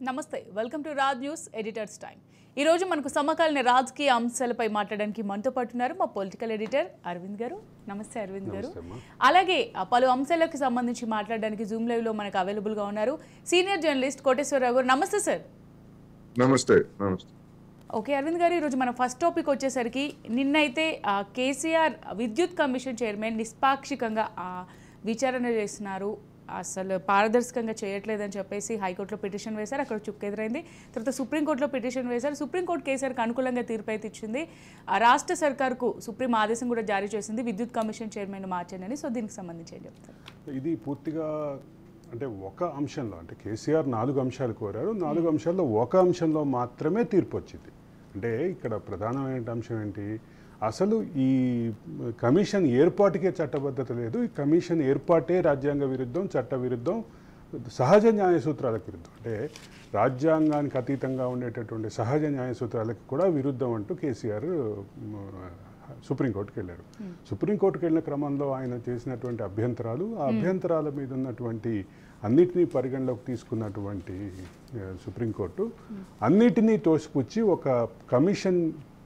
నమస్తే welcome to Raj news editors time ఈ రోజు మనకు సమకాలీన రాజకీయ అంశాలపై మాట్లాడడానికి మనతో పాటు ఉన్నారు మా పొలిటికల్ ఎడిటర్ అరవింద్ గారు. నమస్తే అరవింద్ గారు. అలాగే పలు అంశాలకు సంబంధించి మాట్లాడడానికి జూమ్ లైవ్ లో మనకు అవైలబుల్ గా ఉన్నారు సీనియర్ జర్నలిస్ట్ కోటేశ్వరరావు గారు. నమస్తే సార్. నమస్తే. నమస్తే. ఓకే అరవింద్ గారు, ఈరోజు మన ఫస్ట్ టాపిక్ వచ్చేసరికి నిన్నైతే కేసీఆర్ విద్యుత్ కమిషన్ చైర్మన్ నిష్పాక్షికంగా విచారణ చేస్తున్నారు, అసలు పారదర్శకంగా చేయట్లేదని చెప్పేసి హైకోర్టులో పిటిషన్ వేశారు. అక్కడ చుక్కెదురైంది. తర్వాత సుప్రీంకోర్టులో పిటిషన్ వేశారు. సుప్రీంకోర్టు కేసీఆర్కి అనుకూలంగా తీర్పు అయితే ఇచ్చింది. రాష్ట్ర సర్కార్కు సుప్రీం ఆదేశం కూడా జారీ చేసింది విద్యుత్ కమిషన్ చైర్మన్ మార్చండి. సో దీనికి సంబంధించి ఏం చెప్తారు? ఇది పూర్తిగా అంటే ఒక అంశంలో, అంటే కేసీఆర్ 4 అంశాలు కోరారు. 4 అంశాల్లో ఒక అంశంలో మాత్రమే తీర్పు వచ్చింది. అంటే ఇక్కడ ప్రధానమైన అంశం ఏంటి, అసలు ఈ కమిషన్ ఏర్పాటుకే చట్టబద్ధత లేదు. ఈ కమిషన్ ఏర్పాటే రాజ్యాంగ విరుద్ధం, చట్ట విరుద్ధం, సహజ న్యాయ సూత్రాలకు విరుద్ధం. అంటే రాజ్యాంగానికి అతీతంగా ఉండేటటువంటి సహజ న్యాయ సూత్రాలకు కూడా విరుద్ధం అంటూ కేసీఆర్ సుప్రీంకోర్టుకు వెళ్ళారు. సుప్రీంకోర్టుకు వెళ్ళిన క్రమంలో ఆయన చేసినటువంటి అభ్యంతరాలు, ఆ అభ్యంతరాల మీద ఉన్నటువంటి అన్నిటినీ పరిగణలోకి తీసుకున్నటువంటి సుప్రీంకోర్టు అన్నిటినీ తోసిపుచ్చి ఒక కమిషన్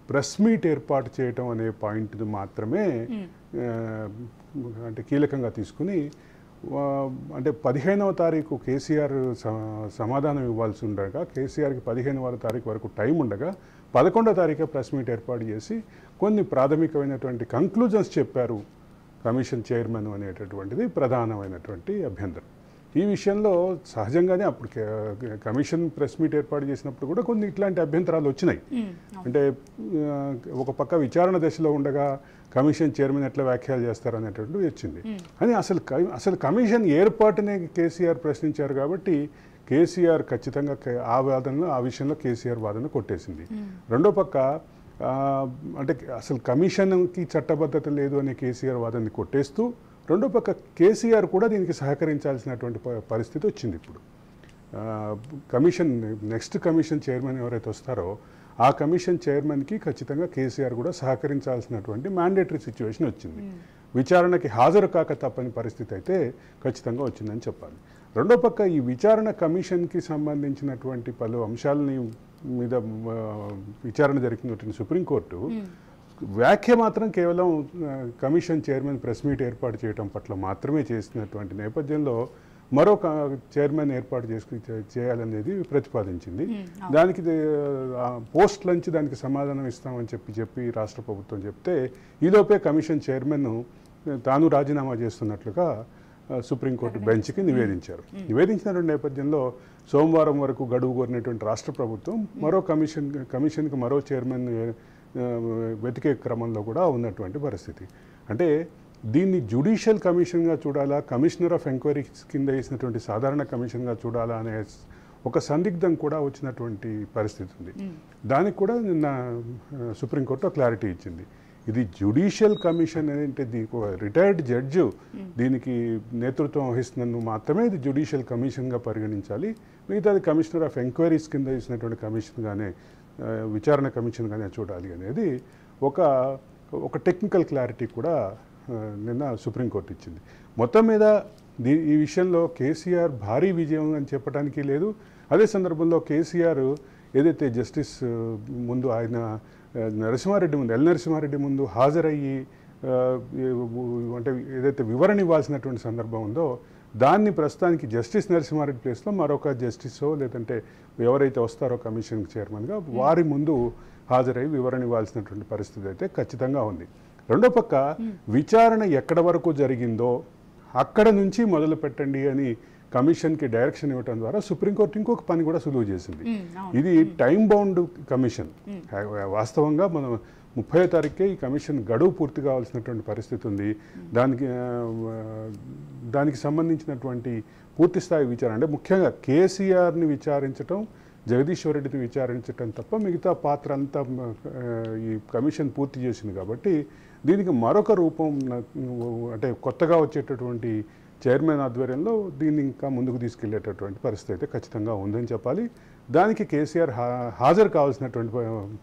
ప్రెస్ మీట్ ఏర్పాటు చేయటం అనే పాయింట్ మాత్రమే అంటే కీలకంగా తీసుకుని, అంటే 15వ తారీఖు కేసీఆర్ సమాధానం ఇవ్వాల్సి ఉండగా, కేసీఆర్కి 15వ తారీఖు వరకు టైం ఉండగా 11వ తారీఖు ప్రెస్ మీట్ ఏర్పాటు చేసి కొన్ని ప్రాథమికమైనటువంటి కంక్లూజన్స్ చెప్పారు కమిషన్ చైర్మన్ అనేటటువంటిది ప్రధానమైనటువంటి అభ్యంతరం. ఈ విషయంలో సహజంగానే అప్పుడు కమిషన్ ప్రెస్ మీట్ ఏర్పాటు చేసినప్పుడు కూడా కొన్ని ఇట్లాంటి అభ్యంతరాలు వచ్చినాయి. అంటే ఒక పక్క విచారణ దశలో ఉండగా కమిషన్ చైర్మన్ ఎట్లా వ్యాఖ్యలు చేస్తారు అనేటువంటిది వచ్చింది. అని అసలు కమిషన్ ఏర్పాటునే కేసీఆర్ ప్రశ్నించారు కాబట్టి కేసీఆర్ ఖచ్చితంగా ఆ విషయంలో కేసీఆర్ వాదన కొట్టేసింది. రెండో పక్క అంటే అసలు కమిషన్కి చట్టబద్ధత లేదు అనే కేసీఆర్ వాదనని కొట్టేస్తూ, రెండో పక్క కేసీఆర్ కూడా దీనికి సహకరించాల్సినటువంటి పరిస్థితి వచ్చింది. ఇప్పుడు నెక్స్ట్ కమిషన్ చైర్మన్ ఎవరైతే వస్తారో ఆ కమిషన్ చైర్మన్కి ఖచ్చితంగా కేసీఆర్ కూడా సహకరించాల్సినటువంటి మ్యాండేటరీ సిచ్యువేషన్ వచ్చింది. విచారణకి హాజరు కాక తప్పని పరిస్థితి అయితే ఖచ్చితంగా వచ్చిందని చెప్పాలి. రెండో పక్క ఈ విచారణ కమిషన్కి సంబంధించినటువంటి పలు అంశాలని మీద విచారణ జరిగినటువంటి సుప్రీంకోర్టు వ్యాఖ్య మాత్రం కేవలం కమిషన్ చైర్మన్ ప్రెస్ మీట్ ఏర్పాటు చేయడం పట్ల మాత్రమే చేసినటువంటి నేపథ్యంలో మరొక చైర్మన్ ఏర్పాటు చేయాలనేది ప్రతిపాదించింది. దానికి పోస్ట్ లంచ్ దానికి సమాధానం ఇస్తామని చెప్పి రాష్ట్ర ప్రభుత్వం చెప్తే, ఈలోపే కమిషన్ చైర్మన్ తాను రాజీనామా చేస్తున్నట్లుగా సుప్రీంకోర్టు బెంచ్కి నివేదించారు. నివేదించినటువంటి నేపథ్యంలో సోమవారం వరకు గడువు కోరినటువంటి రాష్ట్ర ప్రభుత్వం మరో కమిషన్కి మరో చైర్మన్ వెతికే క్రమంలో కూడా ఉన్నటువంటి పరిస్థితి. అంటే దీన్ని జ్యుడిషియల్ కమిషన్గా చూడాలా, కమిషనర్ ఆఫ్ ఎంక్వైరీస్ కింద వేసినటువంటి సాధారణ కమిషన్గా చూడాలా అనే ఒక సందిగ్ధం కూడా వచ్చినటువంటి పరిస్థితి ఉంది. దానికి కూడా నిన్న సుప్రీంకోర్టు క్లారిటీ ఇచ్చింది. ఇది జ్యుడిషియల్ కమిషన్ అంటే రిటైర్డ్ జడ్జి దీనికి నేతృత్వం వహిస్తున్నందుకు మాత్రమే ఇది జ్యుడిషియల్ కమిషన్గా పరిగణించాలి. మిగతాది కమిషనర్ ఆఫ్ ఎంక్వైరీస్ కింద వేసినటువంటి కమిషన్గానే, విచారణ కమిషన్గానే చూడాలి అనేది ఒక టెక్నికల్ క్లారిటీ కూడా నిన్న సుప్రీంకోర్టు ఇచ్చింది. మొత్తం మీద ఈ విషయంలో కేసీఆర్ భారీ విజయం అని చెప్పడానికి లేదు. అదే సందర్భంలో కేసీఆర్ ఏదైతే జస్టిస్ ముందు ఆయన ఎల్ నరసింహారెడ్డి ముందు హాజరయ్యి అంటే ఏదైతే వివరణ ఇవ్వాల్సినటువంటి సందర్భం ఉందో దాన్ని ప్రస్తుతానికి జస్టిస్ నరసింహారెడ్డి ప్లేస్లో మరొక జస్టిసో లేదంటే ఎవరైతే వస్తారో కమిషన్ చైర్మన్గా వారి ముందు హాజరై వివరణ ఇవ్వాల్సినటువంటి పరిస్థితి అయితే ఖచ్చితంగా ఉంది. రెండో పక్క విచారణ ఎక్కడ వరకు జరిగిందో అక్కడ నుంచి మొదలు పెట్టండి అని కమిషన్కి డైరెక్షన్ ఇవ్వడం ద్వారా సుప్రీంకోర్టు ఇంకొక పని కూడా సులువు చేసింది. ఇది టైం బౌండ్ కమిషన్. వాస్తవంగా మనం 30వ తారీఖే ఈ కమిషన్ గడువు పూర్తి కావాల్సినటువంటి పరిస్థితి ఉంది. దానికి సంబంధించినటువంటి పూర్తి స్థాయి విచారణ అంటే ముఖ్యంగా కేసీఆర్ని విచారించడం, జగదీశ్వర్ రెడ్డిని విచారించడం తప్ప మిగతా పాత్ర అంతా ఈ కమిషన్ పూర్తి చేసింది. కాబట్టి దీనికి మరొక రూపం అంటే కొత్తగా వచ్చేటటువంటి చైర్మన్ ఆధ్వర్యంలో దీన్ని ఇంకా ముందుకు తీసుకెళ్లేటటువంటి పరిస్థితి అయితే ఖచ్చితంగా ఉందని చెప్పాలి. దానికి కేసీఆర్ హాజరు కావాల్సినటువంటి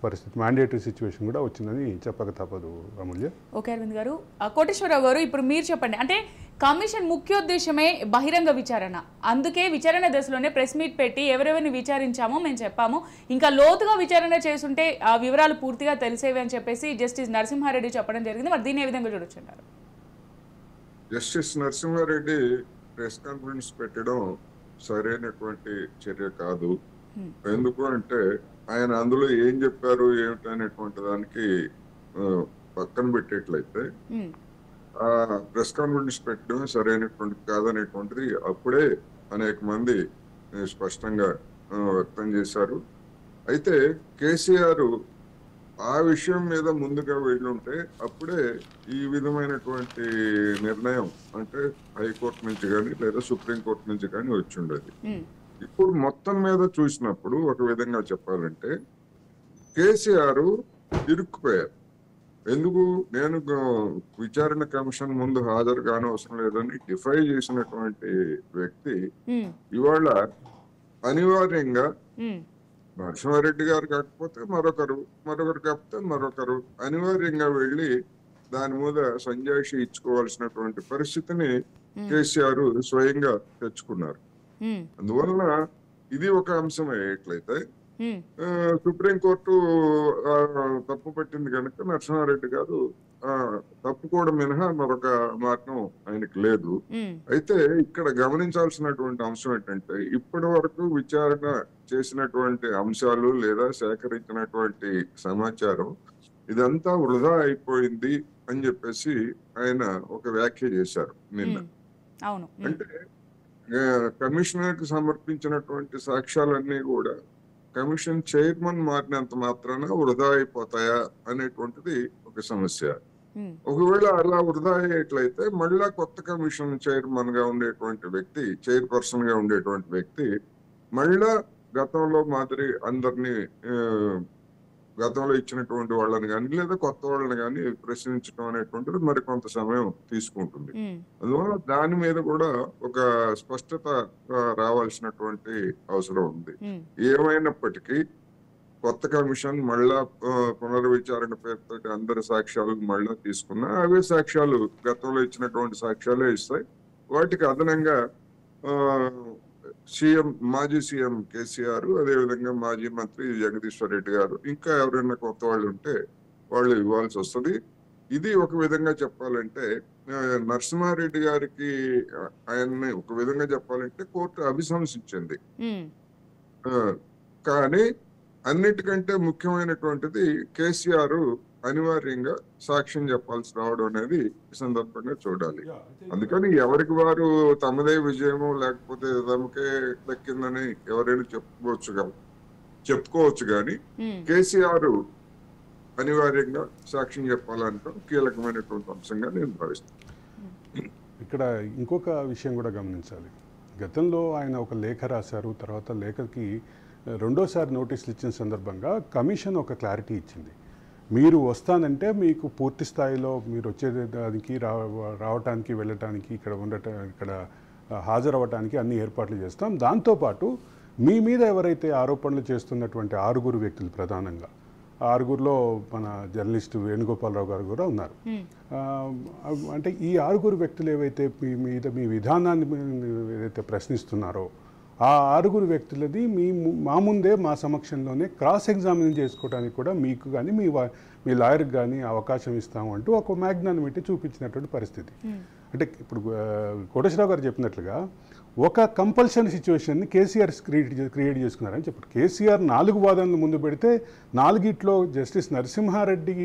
పరిస్థితి, మ్యాండేటరీ సిచ్యువేషన్ కూడా వచ్చిందని చెప్పక తప్పదు అమూల్య. ఓకే అరవింద్ గారు. కోటేశ్వరరావు గారు, ఇప్పుడు మీరు చెప్పండి, అంటే కమిషన్ ముఖ్యోద్దేశమే బహిరంగ విచారణ, అందుకే విచారణ దశలోనే ప్రెస్ మీట్ పెట్టి ఎవరెవరిని విచారించామో మేము చెప్పాము, ఇంకా లోతుగా విచారణ చేస్తుంటే ఆ వివరాలు పూర్తిగా తెలిసేవి అని చెప్పేసి జస్టిస్ నరసింహారెడ్డి చెప్పడం జరిగింది. మరి దీన్ని ఏ విధంగా చూడొచ్చుంటారు? జస్టిస్ నరసింహారెడ్డి ప్రెస్ కాన్ఫరెన్స్ పెట్టడం సరైనటువంటి చర్య కాదు. ఎందుకు అంటే ఆయన అందులో ఏం చెప్పారు ఏమిటనేటువంటి దానికి పక్కన పెట్టేట్లయితే ఆ ప్రెస్ కాన్ఫరెన్స్ పెట్టడం సరైనటువంటి కాదనేటువంటిది అప్పుడే అనేక మంది స్పష్టంగా వ్యక్తం చేశారు. అయితే కేసీఆర్ ఆ విషయం మీద ముందుగా వెళ్ళుంటే అప్పుడే ఈ విధమైనటువంటి నిర్ణయం అంటే హైకోర్టు నుంచి కానీ లేదా సుప్రీంకోర్టు నుంచి కానీ వచ్చి ఉండేది. ఇప్పుడు మొత్తం మీద చూసినప్పుడు ఒక విధంగా చెప్పాలంటే కేసీఆర్ ఇరుక్కుపోయారు. ఎందుకు? నేను విచారణ కమిషన్ ముందు హాజరు కానవసరం లేదని డిఫై చేసినటువంటి వ్యక్తి ఇవాళ అనివార్యంగా నరసింహారెడ్డి గారు కాకపోతే మరొకరు కాకపోతే మరొకరు అనివార్యంగా వెళ్ళి దాని మీద సంజాయిషి ఇచ్చుకోవాల్సినటువంటి పరిస్థితిని కేసీఆర్ స్వయంగా తెచ్చుకున్నారు. అందువలన ఇది ఒక అంశం అయ్యేట్లయితే సుప్రీంకోర్టు తప్పు పట్టింది కనుక నరసింహారెడ్డి గారు తప్పుకోవడం మినహా మరొక మార్గం ఆయనకి లేదు. అయితే ఇక్కడ గమనించాల్సినటువంటి అంశం ఏంటంటే ఇప్పటి వరకు విచారణ చేసినటువంటి అంశాలు లేదా సేకరించినటువంటి సమాచారం ఇదంతా వృధా అయిపోయింది అని చెప్పేసి ఆయన ఒక వ్యాఖ్య చేశారు నిన్న. అంటే కమిషనర్ కి సమర్పించినటువంటి సాక్ష్యాలన్నీ కూడా కమిషన్ చైర్మన్ మారినంత మాత్రాన వృధా అయిపోతాయా అనేటువంటిది ఒక సమస్య. ఒకవేళ అలా వృధా అయ్యేట్లయితే మళ్ళా కొత్త కమిషన్ చైర్మన్ గా ఉండేటువంటి వ్యక్తి, చైర్పర్సన్ గా ఉండేటువంటి వ్యక్తి మళ్ళా గతంలో మాదిరి అందరినీ గతంలో ఇచ్చినటువంటి వాళ్ళని కానీ లేదా కొత్త వాళ్ళని కానీ ప్రశ్నించడం అనేటువంటిది మరి కొంత సమయం తీసుకుంటుంది. అందువల్ల దాని మీద కూడా ఒక స్పష్టత రావాల్సినటువంటి అవసరం ఉంది. ఏమైనప్పటికీ కొత్త కమిషన్ మళ్ళా పునర్విచారణ పేరుతో అందరి సాక్ష్యాలు మళ్ళా తీసుకున్నా అవే సాక్ష్యాలు గతంలో ఇచ్చినటువంటి సాక్ష్యాలే ఇస్తాయి. వాటికి అదనంగా మాజీ సీఎం కేసీఆర్, అదేవిధంగా మాజీ మంత్రి జగదీశ్వర్ రెడ్డి గారు, ఇంకా ఎవరైనా కొత్త వాళ్ళు ఉంటే వాళ్ళు ఇవ్వాల్సి వస్తుంది. ఇది ఒక విధంగా చెప్పాలంటే నరసింహారెడ్డి గారికి ఆయన్ని ఒక విధంగా చెప్పాలంటే కోర్టు అభిశంసించింది. కానీ అన్నిటికంటే ముఖ్యమైనటువంటిది కేసీఆర్ అనివార్యంగా సాక్ష్యం చెప్పాల్సి రావడం అనేది ఈ సందర్భంగా చూడాలి. అందుకని ఎవరికి వారు తమదే విజయము లేకపోతే తమకే దక్కిందని ఎవరైనా చెప్పుకోవచ్చు కానీ కేసీఆర్ అనివార్యంగా సాక్ష్యం చెప్పాలంటే కీలకమైనటువంటి అంశంగా నేను భావిస్తాను. ఇక్కడ ఇంకొక విషయం కూడా గమనించాలి. గతంలో ఆయన ఒక లేఖ రాశారు. తర్వాత లేఖకి రెండోసారి నోటీసులు ఇచ్చిన సందర్భంగా కమిషన్ ఒక క్లారిటీ ఇచ్చింది. మీరు వస్తానంటే మీకు పూర్తి స్థాయిలో మీరు వచ్చేదానికి రావటానికి వెళ్ళటానికి ఇక్కడ హాజరవ్వటానికి అన్ని ఏర్పాట్లు చేస్తాం. దాంతోపాటు మీ మీద ఎవరైతే ఆరోపణలు చేస్తున్నటువంటి 6 వ్యక్తులు, ప్రధానంగా 6లో మన జర్నలిస్ట్ వేణుగోపాలరావు గారు కూడా ఉన్నారు. అంటే ఈ 6 వ్యక్తులు ఏవైతే మీ విధానాన్ని ఏదైతే ప్రశ్నిస్తున్నారో ఆ 6 వ్యక్తులది మా ముందే మా సమక్షంలోనే క్రాస్ ఎగ్జామిన్ చేసుకోవడానికి కూడా మీకు కానీ మీ లాయర్కి కానీ అవకాశం ఇస్తాము అంటూ ఒక మ్యాగ్నానిమిటీ చూపించినటువంటి పరిస్థితి. అంటే ఇప్పుడు కోటేశ్వరరావు గారు చెప్పినట్లుగా ఒక కంపల్షన్ సిచ్యువేషన్ని కేసీఆర్ క్రియేట్ చేసుకున్నారని చెప్పారు. కేసీఆర్ 4 వాదనలు ముందు పెడితే 4 జస్టిస్ నరసింహారెడ్డి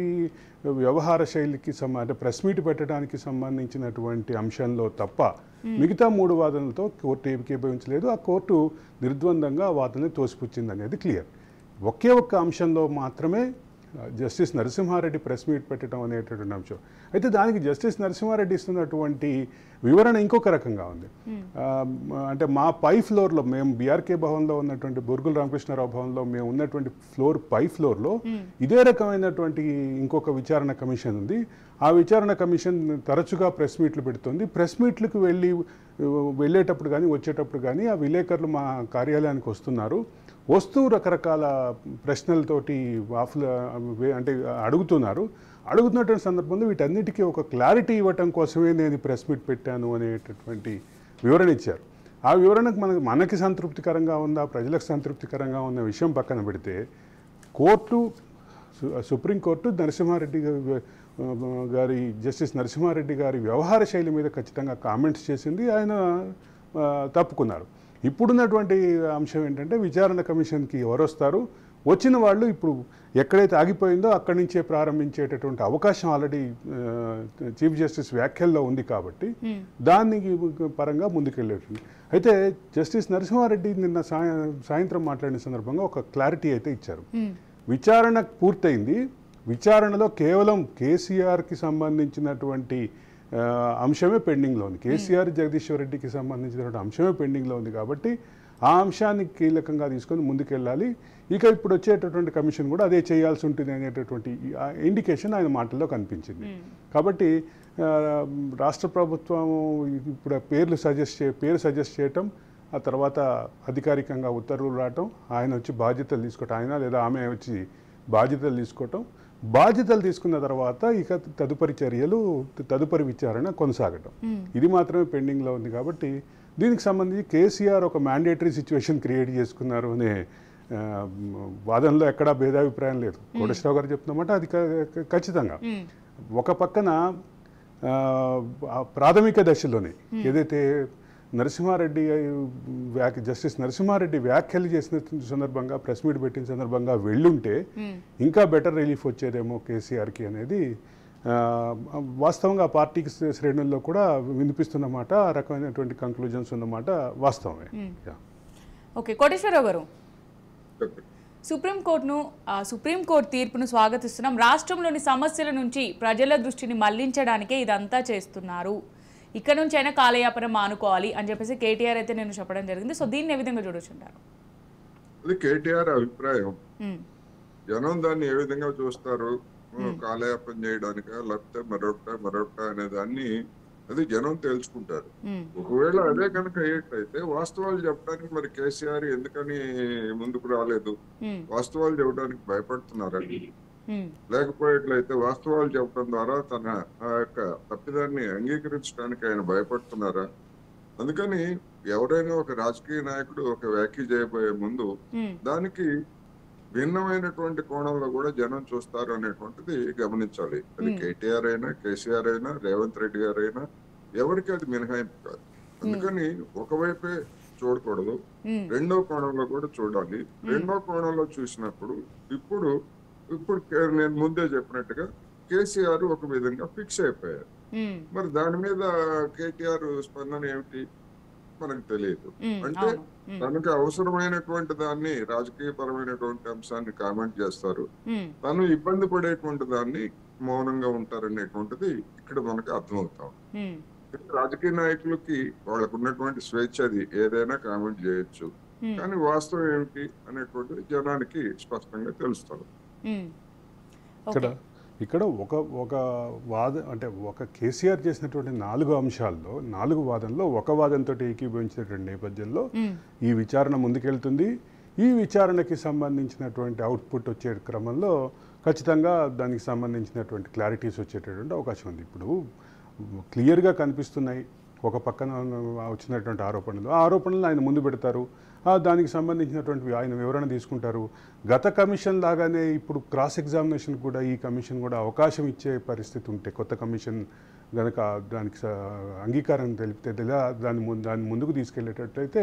వ్యవహార శైలికి అంటే ప్రెస్ మీట్ పెట్టడానికి సంబంధించినటువంటి అంశంలో తప్ప మిగతా 3 వాదనలతో కోర్టు ఏకీభవించలేదు. ఆ కోర్టు నిర్ద్వందంగా ఆ వాదనని తోసిపుచ్చింది అనేది క్లియర్. ఒకే ఒక్క అంశంలో మాత్రమే జస్టిస్ నరసింహారెడ్డి ప్రెస్ మీట్ పెట్టడం అనేటటువంటి అంశం. అయితే దానికి జస్టిస్ నరసింహారెడ్డి ఇస్తున్నటువంటి వివరణ ఇంకొక రకంగా ఉంది. అంటే మా పై ఫ్లోర్లో మేము బీఆర్కే భవన్లో ఉన్నటువంటి బొరుగుల రామకృష్ణారావు భవన్లో మేము ఉన్నటువంటి పై ఫ్లోర్లో ఇదే రకమైనటువంటి ఇంకొక విచారణ కమిషన్ ఉంది. ఆ విచారణ కమిషన్ తరచుగా ప్రెస్ మీట్లు పెడుతుంది. ప్రెస్ మీట్లకు వెళ్ళేటప్పుడు కానీ వచ్చేటప్పుడు కానీ ఆ విలేకరులు మా కార్యాలయానికి వస్తూ రకరకాల ప్రశ్నలతోటి అంటే అడుగుతున్నటువంటి సందర్భంలో వీటన్నిటికీ ఒక క్లారిటీ ఇవ్వటం కోసమే నేను ప్రెస్ మీట్ పెట్టాను అనేటటువంటి వివరణ ఇచ్చారు. ఆ వివరణకు మనకి సంతృప్తికరంగా ఉందా, ప్రజలకు సంతృప్తికరంగా ఉన్న విషయం పక్కన పెడితే సుప్రీంకోర్టు నరసింహారెడ్డి గారి జస్టిస్ నరసింహారెడ్డి గారి వ్యవహార శైలి మీద ఖచ్చితంగా కామెంట్స్ చేసింది. ఆయన తప్పుకున్నారు. ఇప్పుడున్నటువంటి అంశం ఏంటంటే విచారణ కమిషన్కి ఎవరు వస్తారు, వచ్చిన వాళ్ళు ఇప్పుడు ఎక్కడైతే ఆగిపోయిందో అక్కడి నుంచే ప్రారంభించేటటువంటి అవకాశం ఆల్రెడీ చీఫ్ జస్టిస్ వ్యాఖ్యల్లో ఉంది కాబట్టి దానికి పరంగా ముందుకెళ్ళేటుంది. అయితే జస్టిస్ నరసింహారెడ్డి నిన్న సాయంత్రం మాట్లాడిన సందర్భంగా ఒక క్లారిటీ అయితే ఇచ్చారు. విచారణ పూర్తయింది, విచారణలో కేవలం కేసీఆర్కి సంబంధించినటువంటి అంశమే పెండింగ్లో ఉంది, కేసీఆర్ జగదీశ్వర్ రెడ్డికి సంబంధించినటువంటి అంశమే పెండింగ్లో ఉంది కాబట్టి ఆ అంశాన్ని కీలకంగా తీసుకొని ముందుకెళ్ళాలి. ఇక ఇప్పుడు వచ్చేటటువంటి కమిషన్ కూడా అదే చేయాల్సి ఉంటుంది అనేటటువంటి ఇండికేషన్ ఆయన మాటల్లో కనిపించింది. కాబట్టి రాష్ట్ర ప్రభుత్వం ఇప్పుడు పేరు సజెస్ట్ చేయటం, ఆ తర్వాత అధికారికంగా ఉత్తర్వులు రావటం, ఆయన వచ్చి బాధ్యతలు తీసుకోవటం, ఆయన లేదా ఆమె వచ్చి బాధ్యతలు తీసుకోవటం, బాధ్యతలు తీసుకున్న తర్వాత ఇక తదుపరి విచారణ కొనసాగటం, ఇది మాత్రమే పెండింగ్లో ఉంది. కాబట్టి దీనికి సంబంధించి కేసీఆర్ ఒక మ్యాండేటరీ సిచ్యువేషన్ క్రియేట్ చేసుకున్నారు అనే వాదనలో ఎక్కడా భేదాభిప్రాయం లేదు. కోటేశ్వరరావు గారు చెప్తున్నమాట అది ఖచ్చితంగా. ఒక పక్కన ప్రాథమిక దశలోనే ఏదైతే జస్టిస్ నరసింహారెడ్డి వ్యాఖ్యలు చేసిన సందర్భంగా ప్రెస్ మీట్ పెట్టిన సందర్భంగా వెళ్ళుంటే ఇంకా బెటర్ రిలీఫ్ వచ్చేదేమో కేసీఆర్కి అనేది వాస్తవంగా పార్టీకి శ్రేణుల్లో కూడా వినిపిస్తున్నమాట, ఆ రకమైనటువంటి కంక్లూజన్స్ ఉన్నమాట వాస్తవమే. ఓకే, కోటేశ్వరరావు గారు, సుప్రీంకోర్టు తీర్పును స్వాగతిస్తున్నాం. రాష్ట్రంలోని సమస్యల నుంచి ప్రజల దృష్టిని మళ్లించడానికే ఇదంతా చేస్తున్నారు, ఇక్కడ నుంచి అయినా కాలయాపన మానుకోవాలి అని చెప్పేసి కేటీఆర్ అయితే నేను చెప్పడం జరిగింది. సో దీన్ని ఏ విధంగా చూడొచ్చుంటారు? అది కేటీఆర్ అభిప్రాయం. జనం దాన్ని ఏ విధంగా చూస్తారు, కాలయాపన చేయడానిక లేకపోతే మరొకట అనే దాన్ని అది జనం తెలుసుకుంటారు. ఒకవేళ అదే కనుక అయ్యేటైతే వాస్తవాలు చెప్పడానికి మరి కేసీఆర్ ఎందుకని ముందుకు రాలేదు? వాస్తవాలు చెప్పడానికి భయపడుతున్నారని, లేకపోయేట్లయితే వాస్తవాలు చెప్పడం ద్వారా తన ఆ యొక్క తప్పిదాన్ని అంగీకరించడానికి ఆయన భయపడుతున్నారా? అందుకని ఎవరైనా ఒక రాజకీయ నాయకుడు ఒక వ్యాఖ్య చేయబోయే ముందు దానికి భిన్నమైనటువంటి కోణంలో కూడా జనం చూస్తారు అనేటువంటిది గమనించాలి. అది కేటీఆర్ అయినా, కేసీఆర్ అయినా, రేవంత్ రెడ్డి గారు అయినా ఎవరికి అది మినహాయింపు కాదు. అందుకని ఒకవైపే చూడకూడదు, రెండో కోణంలో కూడా చూడాలి. రెండో కోణంలో చూసినప్పుడు ఇప్పుడు నేను ముందే చెప్పినట్టుగా కేసీఆర్ ఒక విధంగా ఫిక్స్ అయిపోయారు. మరి దాని మీద కేటీఆర్ స్పందన ఏమిటి మనకు తెలియదు. అంటే తనకు అవసరమైనటువంటి దాన్ని, రాజకీయ పరమైనటువంటి అంశాన్ని కామెంట్ చేస్తారు, తను ఇబ్బంది పడేటువంటి దాన్ని మౌనంగా ఉంటారనేటువంటిది ఇక్కడ మనకు అర్థమవుతాం. రాజకీయ నాయకులకి వాళ్ళకు ఉన్నటువంటి స్వేచ్ఛ, అది ఏదైనా కామెంట్ చేయొచ్చు, కానీ వాస్తవం ఏమిటి అనేటువంటిది జనానికి స్పష్టంగా తెలుస్తుంది. ఇక్కడ ఒక కేసీఆర్ చేసినటువంటి 4 అంశాల్లో 4 వాదనలో ఒక వాదనతో ఏకీభవించినటువంటి నేపథ్యంలో ఈ విచారణ ముందుకెళ్తుంది. ఈ విచారణకి సంబంధించినటువంటి అవుట్పుట్ వచ్చే క్రమంలో ఖచ్చితంగా దానికి సంబంధించినటువంటి క్లారిటీస్ వచ్చేటటువంటి అవకాశం ఉంది. ఇప్పుడు క్లియర్గా కనిపిస్తున్నాయి ఒక పక్కన వచ్చినటువంటి ఆరోపణలు ఆయన ముందు పెడతారు, దానికి సంబంధించినటువంటి ఆయన వివరణ తీసుకుంటారు. గత కమిషన్ లాగానే ఇప్పుడు క్రాస్ ఎగ్జామినేషన్ కూడా ఈ కమిషన్ కూడా అవకాశం ఇచ్చే పరిస్థితి ఉంటే, కొత్త కమిషన్ కనుక దానికి అంగీకారం తెలిపితే దాన్ని ముందుకు తీసుకెళ్లేటట్లయితే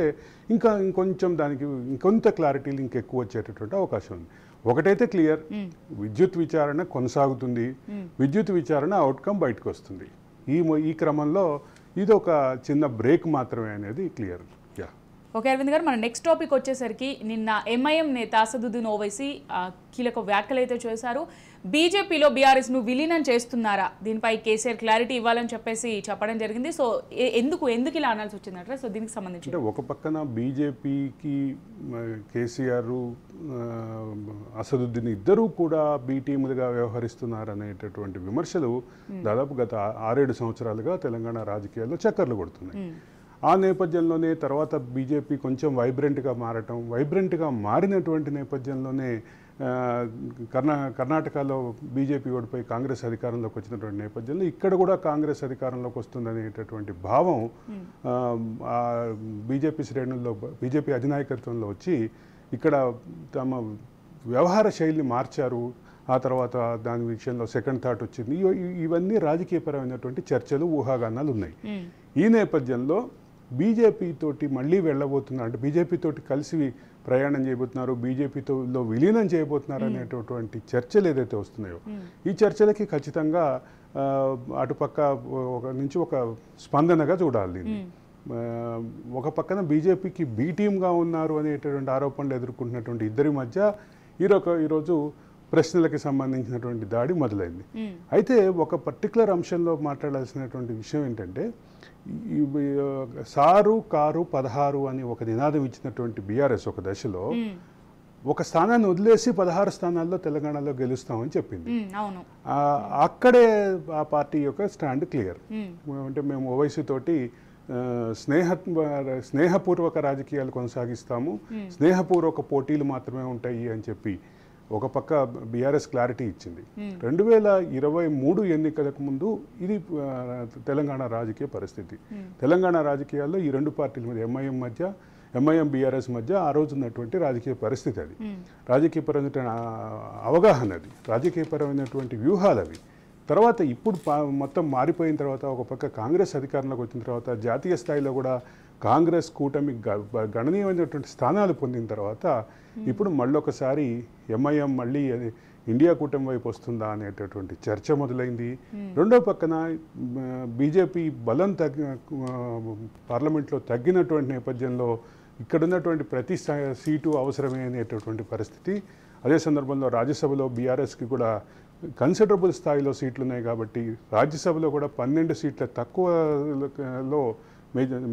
ఇంకొంత క్లారిటీలు ఇంకెక్కువ వచ్చేటటువంటి అవకాశం ఉంది. ఒకటైతే క్లియర్, విద్యుత్ విచారణ కొనసాగుతుంది, విద్యుత్ విచారణ అవుట్కమ్ బయటకు వస్తుంది. ఈ క్రమంలో ఇది ఒక చిన్న బ్రేక్ మాత్రమే అనేది క్లియర్. ఓకే అరవింద్ గారు, మన నెక్స్ట్ టాపిక్ వచ్చేసరికి నిన్న ఎంఐఎం నేత అసదుద్దీన్ ఓవైసీ కీలక వ్యాఖ్యలు అయితే చేశారు. బీజేపీలో బీఆర్ఎస్ను విలీనం చేస్తున్నారా, దీనిపై కేసీఆర్ క్లారిటీ ఇవ్వాలని చెప్పడం జరిగింది. సో ఎందుకు ఇలా అనాల్సి వచ్చిందంటారా? సో దీనికి సంబంధించి అంటే ఒక పక్కన బీజేపీకి కేసీఆర్ అసదుద్దీన్ ఇద్దరూ కూడా బీ టీములుగా వ్యవహరిస్తున్నారు అనేటటువంటి విమర్శలు దాదాపు గత 6-7 సంవత్సరాలుగా తెలంగాణ రాజకీయాల్లో చక్కర్లు కొడుతున్నాయి. ఆ నేపథ్యంలోనే తర్వాత బీజేపీ కొంచెం వైబ్రెంట్గా మారినటువంటి నేపథ్యంలోనే కర్ణాటకలో బీజేపీ ఓడిపోయి కాంగ్రెస్ అధికారంలోకి వచ్చినటువంటి నేపథ్యంలో ఇక్కడ కూడా కాంగ్రెస్ అధికారంలోకి వస్తుందనేటటువంటి భావం బీజేపీ శ్రేణుల్లో బీజేపీ అధినాయకత్వంలో వచ్చి ఇక్కడ తమ వ్యవహార శైలిని మార్చారు. ఆ తర్వాత దాని విషయంలో సెకండ్ థాట్ వచ్చింది. ఇవన్నీ రాజకీయపరమైనటువంటి చర్చలు, ఊహాగానాలు ఉన్నాయి. ఈ నేపథ్యంలో బీజేపీ తోటి మళ్ళీ వెళ్ళబోతున్నారు, అంటే బీజేపీతోటి కలిసి ప్రయాణం చేయబోతున్నారు, బీజేపీతో విలీనం చేయబోతున్నారు అనేటటువంటి చర్చలు ఏదైతే వస్తున్నాయో ఈ చర్చలకి ఖచ్చితంగా అటుపక్క నుంచి ఒక స్పందనగా చూడాలి. ఒక పక్కన బీజేపీకి బీ టీమ్గా ఉన్నారు అనేటటువంటి ఆరోపణలు ఎదుర్కొంటున్నటువంటి ఇద్దరి మధ్య ఈరోజు ప్రశ్నలకి సంబంధించినటువంటి దాడి మొదలైంది. అయితే ఒక పర్టికులర్ అంశంలో మాట్లాడాల్సినటువంటి విషయం ఏంటంటే, సారు కారు 16 అని ఒక నినాదం ఇచ్చినటువంటి బీఆర్ఎస్ ఒక దశలో ఒక స్థానాన్ని వదిలేసి 16 స్థానాల్లో తెలంగాణలో గెలుస్తామని చెప్పింది. అక్కడే ఆ పార్టీ యొక్క స్టాండ్ క్లియర్. అంటే మేము ఓవైసీ తోటి స్నేహపూర్వక రాజకీయాలు కొనసాగిస్తాము, స్నేహపూర్వక పోటీలు మాత్రమే ఉంటాయి అని చెప్పి ఒక పక్క బీఆర్ఎస్ క్లారిటీ ఇచ్చింది. 2023 ఎన్నికలకు ముందు ఇది తెలంగాణ రాజకీయ పరిస్థితి. తెలంగాణ రాజకీయాల్లో ఈ రెండు పార్టీల మధ్య ఎంఐఎం బీఆర్ఎస్ మధ్య ఆ రోజు ఉన్నటువంటి రాజకీయ పరిస్థితి అది, రాజకీయపరమైన అవగాహన అది, రాజకీయపరమైనటువంటి వ్యూహాలు అవి. తర్వాత ఇప్పుడు మొత్తం మారిపోయిన తర్వాత ఒక పక్క కాంగ్రెస్ అధికారంలోకి వచ్చిన తర్వాత జాతీయ స్థాయిలో కూడా కాంగ్రెస్ కూటమి గణనీయమైనటువంటి స్థానాలు పొందిన తర్వాత ఇప్పుడు మళ్ళొకసారి ఎంఐఎం మళ్ళీ ఇండియా కూటమి వైపు వస్తుందా అనేటటువంటి చర్చ మొదలైంది. రెండో పక్కన బీజేపీ బలం పార్లమెంట్లో తగ్గినటువంటి నేపథ్యంలో ఇక్కడ ఉన్నటువంటి ప్రతి సీటు అవసరమే అనేటటువంటి పరిస్థితి. అదే సందర్భంలో రాజ్యసభలో బీఆర్ఎస్కి కూడా కన్సిడరబుల్ స్థాయిలో సీట్లు ఉన్నాయి కాబట్టి రాజ్యసభలో కూడా 12 సీట్ల తక్కువలో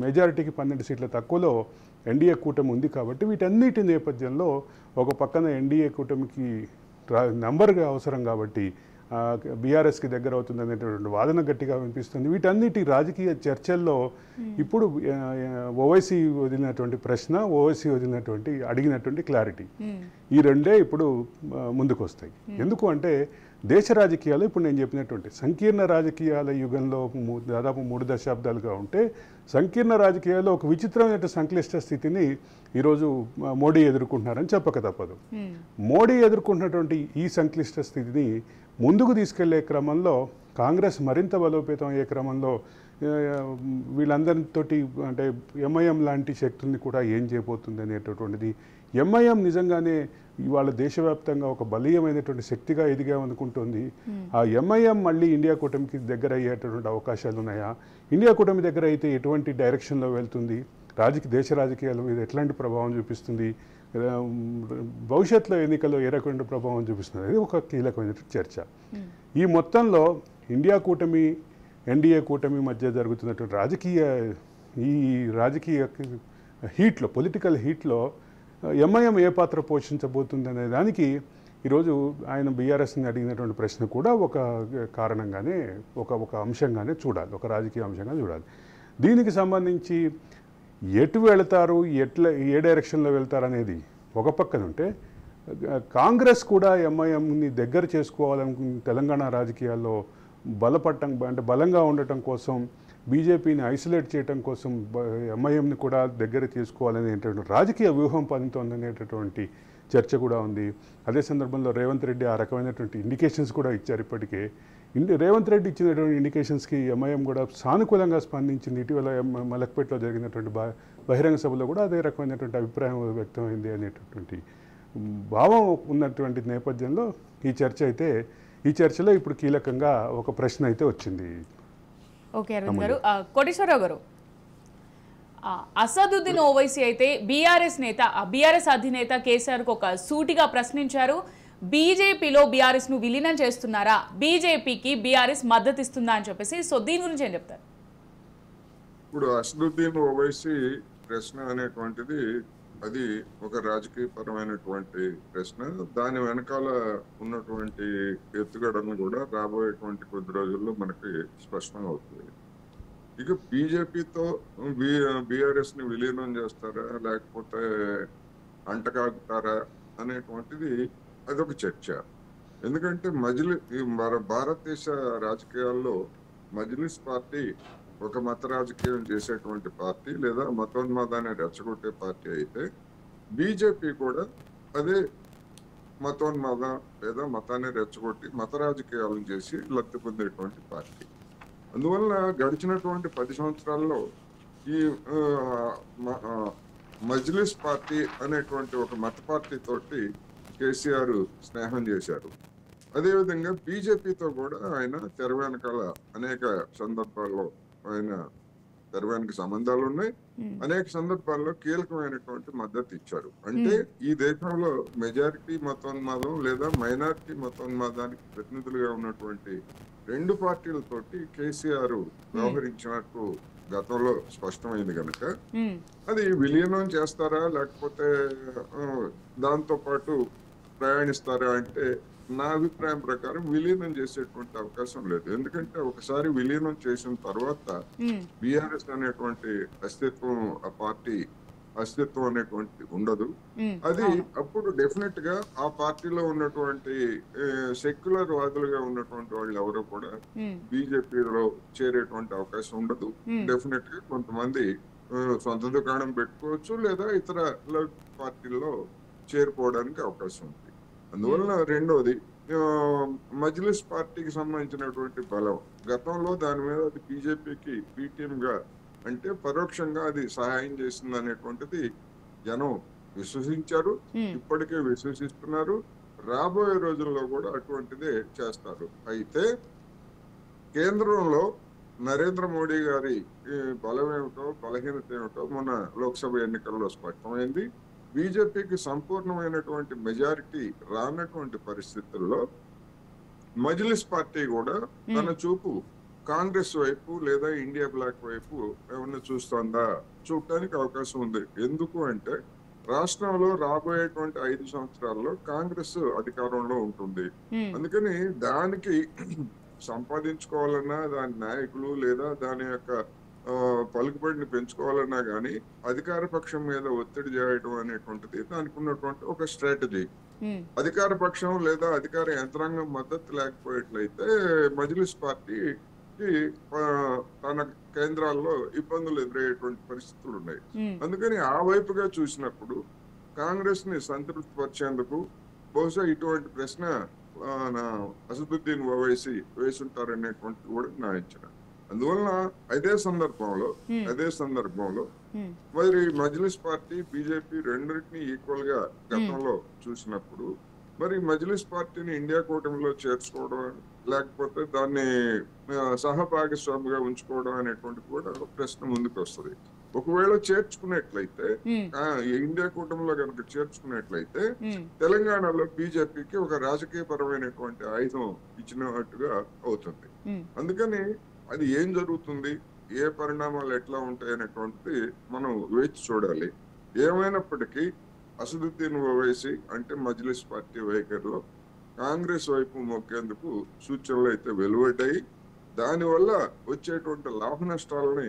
మెజారిటీకి 12 సీట్ల తక్కువలో ఎన్డీఏ కూటమి ఉంది కాబట్టి వీటన్నిటి నేపథ్యంలో ఒక పక్కన ఎన్డీఏ కూటమికి నంబర్గా అవసరం కాబట్టి బీఆర్ఎస్కి దగ్గర అవుతుంది అనేటువంటి వాదన గట్టిగా వినిపిస్తుంది. వీటన్నిటి రాజకీయ చర్చల్లో ఇప్పుడు ఓవైసీ వదిలినటువంటి ప్రశ్న, ఓవైసీ అడిగినటువంటి క్లారిటీ, ఈ రెండే ఇప్పుడు ముందుకు వస్తాయి. ఎందుకు అంటే దేశ రాజకీయాలు ఇప్పుడు నేను చెప్పినటువంటి సంకీర్ణ రాజకీయాల యుగంలో దాదాపు 3 దశాబ్దాలుగా ఉంటే సంకీర్ణ రాజకీయాల్లో ఒక విచిత్రమైన సంక్లిష్ట స్థితిని ఈరోజు మోడీ ఎదుర్కొంటున్నారని చెప్పక తప్పదు. మోడీ ఎదుర్కొంటున్నటువంటి ఈ సంక్లిష్ట స్థితిని ముందుకు తీసుకెళ్లే క్రమంలో కాంగ్రెస్ మరింత బలోపేతం అయ్యే క్రమంలో వీళ్ళందరితోటి అంటే ఎంఐఎం లాంటి శక్తుల్ని కూడా ఏం చేయబోతుంది అనేటటువంటిది. ఎంఐఎం నిజంగానే ఇవాళ దేశవ్యాప్తంగా ఒక బలీయమైనటువంటి శక్తిగా ఎదిగామనుకుంటుంది. ఆ ఎంఐఎం మళ్ళీ ఇండియా కూటమికి దగ్గర అయ్యేటటువంటి అవకాశాలు ఉన్నాయా? ఇండియా కూటమి దగ్గర అయితే ఎటువంటి డైరెక్షన్లో వెళ్తుంది? దేశ రాజకీయాల మీద ఎట్లాంటి ప్రభావం చూపిస్తుంది? భవిష్యత్తులో ఎన్నికల్లో ఏ రకమైన ప్రభావం చూపిస్తుంది అనేది ఒక కీలకమైన చర్చ. ఈ మొత్తంలో ఇండియా కూటమి ఎన్డీఏ కూటమి మధ్య జరుగుతున్నటువంటి రాజకీయ హీట్లో, పొలిటికల్ హీట్లో ఎంఐఎం ఏ పాత్ర పోషించబోతుంది అనే దానికి ఈరోజు ఆయన బీఆర్ఎస్ని అడిగినటువంటి ప్రశ్న కూడా ఒక కారణంగానే ఒక అంశంగానే చూడాలి, ఒక రాజకీయ అంశంగా చూడాలి. దీనికి సంబంధించి ఎటు వెళతారు, ఏ డైరెక్షన్లో వెళ్తారు అనేది ఒక పక్కన ఉంటే కాంగ్రెస్ కూడా ఎంఐఎంని దగ్గర చేసుకోవాలనుకుని తెలంగాణ రాజకీయాల్లో బలంగా ఉండటం కోసం, బీజేపీని ఐసోలేట్ చేయడం కోసం ఎంఐఎంని కూడా దగ్గర తీసుకోవాలనేటువంటి రాజకీయ వ్యూహం పనితోందనేటటువంటి చర్చ కూడా ఉంది. అదే సందర్భంలో రేవంత్ రెడ్డి ఆ రకమైనటువంటి ఇండికేషన్స్ కూడా ఇచ్చారు. ఇప్పటికే రేవంత్ రెడ్డి ఇచ్చినటువంటి ఇండికేషన్స్కి ఎంఐఎం కూడా సానుకూలంగా స్పందించింది. ఇటీవల మలక్పేటలో జరిగినటువంటి బహిరంగ సభలో కూడా అదే రకమైనటువంటి అభిప్రాయం వ్యక్తమైంది అనేటటువంటి భావం ఉన్నటువంటి నేపథ్యంలో ఈ చర్చలో ఇప్పుడు కీలకంగా ఒక ప్రశ్న అయితే వచ్చింది. ఓకే అరవింద్ గారు. కోటేశ్వరరావు గారు, అసదుద్దీన్ ఓవైసీ అయితే బీఆర్ఎస్ అధినేత కేసీఆర్కు ఒక సూటిగా ప్రశ్నించారు. బీజేపీలో బీఆర్ఎస్ ను విలీనం చేస్తున్నారా, బీజేపీకి బీఆర్ఎస్ మద్దతు ఇస్తుందా అని చెప్పేసి. సో దీని గురించి ఏం చెప్తారు? ఇప్పుడు అసదుద్దీన్ ఓవైసీ ప్రశ్న అనేటువంటిది అది ఒక రాజకీయపరమైనటువంటి ప్రశ్న. దాని వెనకాల ఉన్నటువంటి ఎత్తుగడను కూడా రాబోయేటువంటి కొద్ది రోజుల్లో మనకి స్పష్టం అవుతుంది. ఇక బీజేపీతో బీఆర్ఎస్ ని విలీనం చేస్తారా లేకపోతే అంటకాగుతారా అనేటువంటిది అదొక చర్చ. ఎందుకంటే భారతదేశ రాజకీయాల్లో మజ్లిస్ పార్టీ ఒక మత రాజకీయం చేసేటువంటి పార్టీ లేదా మతోన్మాదాన్ని రెచ్చగొట్టే పార్టీ అయితే, బీజేపీ కూడా అదే మతోన్మాద లేదా మతాన్ని రెచ్చగొట్టి మత రాజకీయాలను చేసి లబ్ధి పొందేటువంటి పార్టీ. అందువల్ల గడిచినటువంటి 10 సంవత్సరాల్లో ఈ మజ్లిస్ పార్టీ అనేటువంటి ఒక మత పార్టీ తోటి కేసీఆర్ స్నేహం చేశారు. అదేవిధంగా బీజేపీతో కూడా ఆయన తెర వెనకాల అనేక సందర్భాల్లో ఆయన తెర వెనక సంబంధాలు ఉన్నాయి. అనేక సందర్భాల్లో కీలకమైనటువంటి మద్దతు ఇచ్చారు. అంటే ఈ దేశంలో మెజారిటీ మతోన్మాదం లేదా మైనారిటీ మతోన్మాదానికి ప్రతినిధులుగా ఉన్నటువంటి 2 పార్టీలతోటి కేసీఆర్ వ్యవహరించినట్టు గతంలో స్పష్టమైంది కనుక అది విలీనం చేస్తారా లేకపోతే దాంతో పాటు ప్రయాణిస్తారా అంటే నా అభిప్రాయం ప్రకారం విలీనం చేసేటువంటి అవకాశం లేదు. ఎందుకంటే ఒకసారి విలీనం చేసిన తర్వాత బీఆర్ఎస్ అనేటువంటి అస్తిత్వం, ఆ పార్టీ అస్తిత్వం అనేటువంటి ఉండదు. అది అప్పుడు డెఫినెట్ గా ఆ పార్టీలో ఉన్నటువంటి సెక్యులర్ వాదులుగా ఉన్నటువంటి వాళ్ళు ఎవరు కూడా బీజేపీలో చేరేటువంటి అవకాశం ఉండదు. డెఫినెట్ గా కొంతమంది సొంత దుకాణం పెట్టుకోవచ్చు లేదా ఇతర పార్టీల్లో చేరిపోవడానికి అవకాశం ఉంది. అందువల్ల రెండోది మజ్లిస్ పార్టీకి సంబంధించినటువంటి బలం గతంలో దాని మీద అది బీజేపీకి బీటీఎం గా అంటే పరోక్షంగా అది సహాయం చేసింది అనేటువంటిది జనం విశ్వసించారు, ఇప్పటికే విశ్వసిస్తున్నారు, రాబోయే రోజుల్లో కూడా అటువంటిదే చేస్తారు. అయితే కేంద్రంలో నరేంద్ర మోడీ గారి బలం ఏమిటో బలహీనత ఏమిటో మొన్న లోక్సభ ఎన్నికల్లో స్పష్టమైంది. బీజేపీకి సంపూర్ణమైనటువంటి మెజారిటీ రానటువంటి పరిస్థితుల్లో మజ్లిస్ పార్టీ కూడా తన చూపు కాంగ్రెస్ వైపు లేదా ఇండియా బ్లాక్ వైపు ఏమన్నా చూస్తుందా చూడటానికి అవకాశం ఉంది. ఎందుకు అంటే రాష్ట్రంలో రాబోయేటువంటి 5 సంవత్సరాల్లో కాంగ్రెస్ అధికారంలో ఉంటుంది. అందుకని దానికి సంపాదించుకోవాలన్నా దాని నాయకులు లేదా దాని యొక్క పలుకుబడిని పెంచుకోవాలన్నా గానీ అధికార పక్షం మీద ఒత్తిడి చేయడం అనేటువంటిది దానికి ఉన్నటువంటి ఒక స్ట్రాటజీ. అధికార పక్షం లేదా అధికార యంత్రాంగం మద్దతు లేకపోయేట్లయితే మజ్లిస్ పార్టీ తన కేంద్రాల్లో ఇబ్బందులు ఎదురయ్యేటువంటి పరిస్థితులు ఉన్నాయి. అందుకని ఆ వైపుగా చూసినప్పుడు కాంగ్రెస్ ని సంతృప్తి పరిచేందుకు బహుశా ఇటువంటి ప్రశ్న అసదుద్దీన్ ఓవైసీ వేసుంటారనేటువంటి కూడా నా అంచనా. అందువలన అదే సందర్భంలో మరి మజ్లిస్ పార్టీ బీజేపీ రెండింటినీ ఈక్వల్ గా గతంలో చూసినప్పుడు మరి మజ్లిస్ పార్టీని ఇండియా కూటమిలో చేర్చుకోవడం లేకపోతే దాన్ని సహభాగస్వామిగా ఉంచుకోవడం అనేటువంటి కూడా ప్రశ్న ముందుకు వస్తుంది. ఒకవేళ చేర్చుకున్నట్లయితే ఇండియా కూటమిలో కనుక చేర్చుకున్నట్లయితే తెలంగాణలో బీజేపీకి ఒక రాజకీయ పరమైనటువంటి ఆయుధం ఇచ్చినట్టుగా అవుతుంది. అందుకని అది ఏం జరుగుతుంది, ఏ పరిణామాలు ఎట్లా ఉంటాయి అనేటువంటిది మనం వేచి చూడాలి. ఏమైనప్పటికీ అసదుద్దీన్ ఓవైసీ అంటే మజ్లిస్ పార్టీ వైఖరిలో కాంగ్రెస్ వైపు మొక్కేందుకు సూచనలు అయితే వెలువడ్డాయి. దానివల్ల వచ్చేటువంటి లాభ నష్టాలని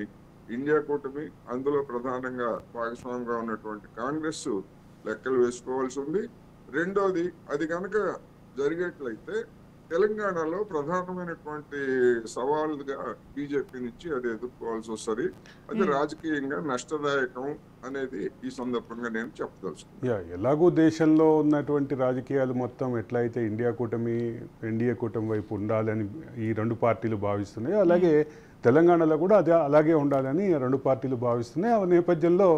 ఇండియా కూటమి అందులో ప్రధానంగా భాగస్వామిగా ఉన్నటువంటి కాంగ్రెస్ లెక్కలు వేసుకోవాల్సి ఉంది. రెండోది అది కనుక జరిగేట్లయితే తెలంగాణలో ప్రధానమైనటువంటి సవాలుగా బీజేపీ నుంచి అది ఎదుర్కోవాల్సి వస్తుంది. అది రాజకీయంగా నష్టదాయకం అనేది ఈ సందర్భంగా నేను చెప్పదలుచుకున్నాను. ఎలాగో దేశంలో ఉన్నటువంటి రాజకీయాలు మొత్తం ఎట్లయితే ఎన్డీఏ కూటమి వైపు ఉండాలని ఈ 2 పార్టీలు భావిస్తున్నాయి, అలాగే తెలంగాణలో కూడా అదే అలాగే ఉండాలని 2 పార్టీలు భావిస్తున్నాయి. ఆ నేపథ్యంలో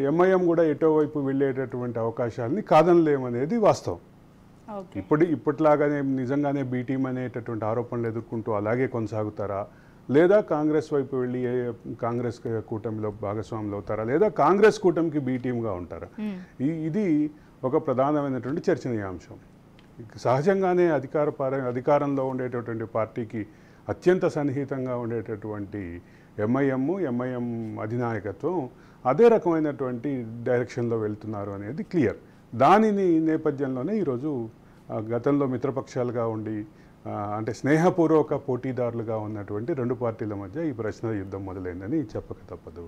ఎంఐఎం కూడా ఎటో వైపు వెళ్ళేటటువంటి అవకాశాలని కాదనలేమనేది వాస్తవం. ఇప్పటిలాగానే నిజంగానే బీ టీం అనేటటువంటి ఆరోపణలు ఎదుర్కొంటూ అలాగే కొనసాగుతారా, లేదా కాంగ్రెస్ వైపు వెళ్ళి కాంగ్రెస్ కూటమిలో భాగస్వాములు అవుతారా, లేదా కాంగ్రెస్ కూటమికి బి టీమ్గా ఉంటారా? ఇది ఒక ప్రధానమైనటువంటి చర్చనీయాంశం. సహజంగానే అధికారంలో ఉండేటటువంటి పార్టీకి అత్యంత సన్నిహితంగా ఉండేటటువంటి ఎంఐఎం అధినాయకత్వం అదే రకమైనటువంటి డైరెక్షన్లో వెళ్తున్నారు అనేది క్లియర్. దానిని నేపథ్యంలోనే ఈరోజు గతంలో మిత్రపక్షాలుగా ఉండి అంటే స్నేహపూర్వక పోటీదారులుగా ఉన్నటువంటి రెండు పార్టీల మధ్య ఈ ప్రశ్న యుద్ధం మొదలైందని చెప్పక తప్పదు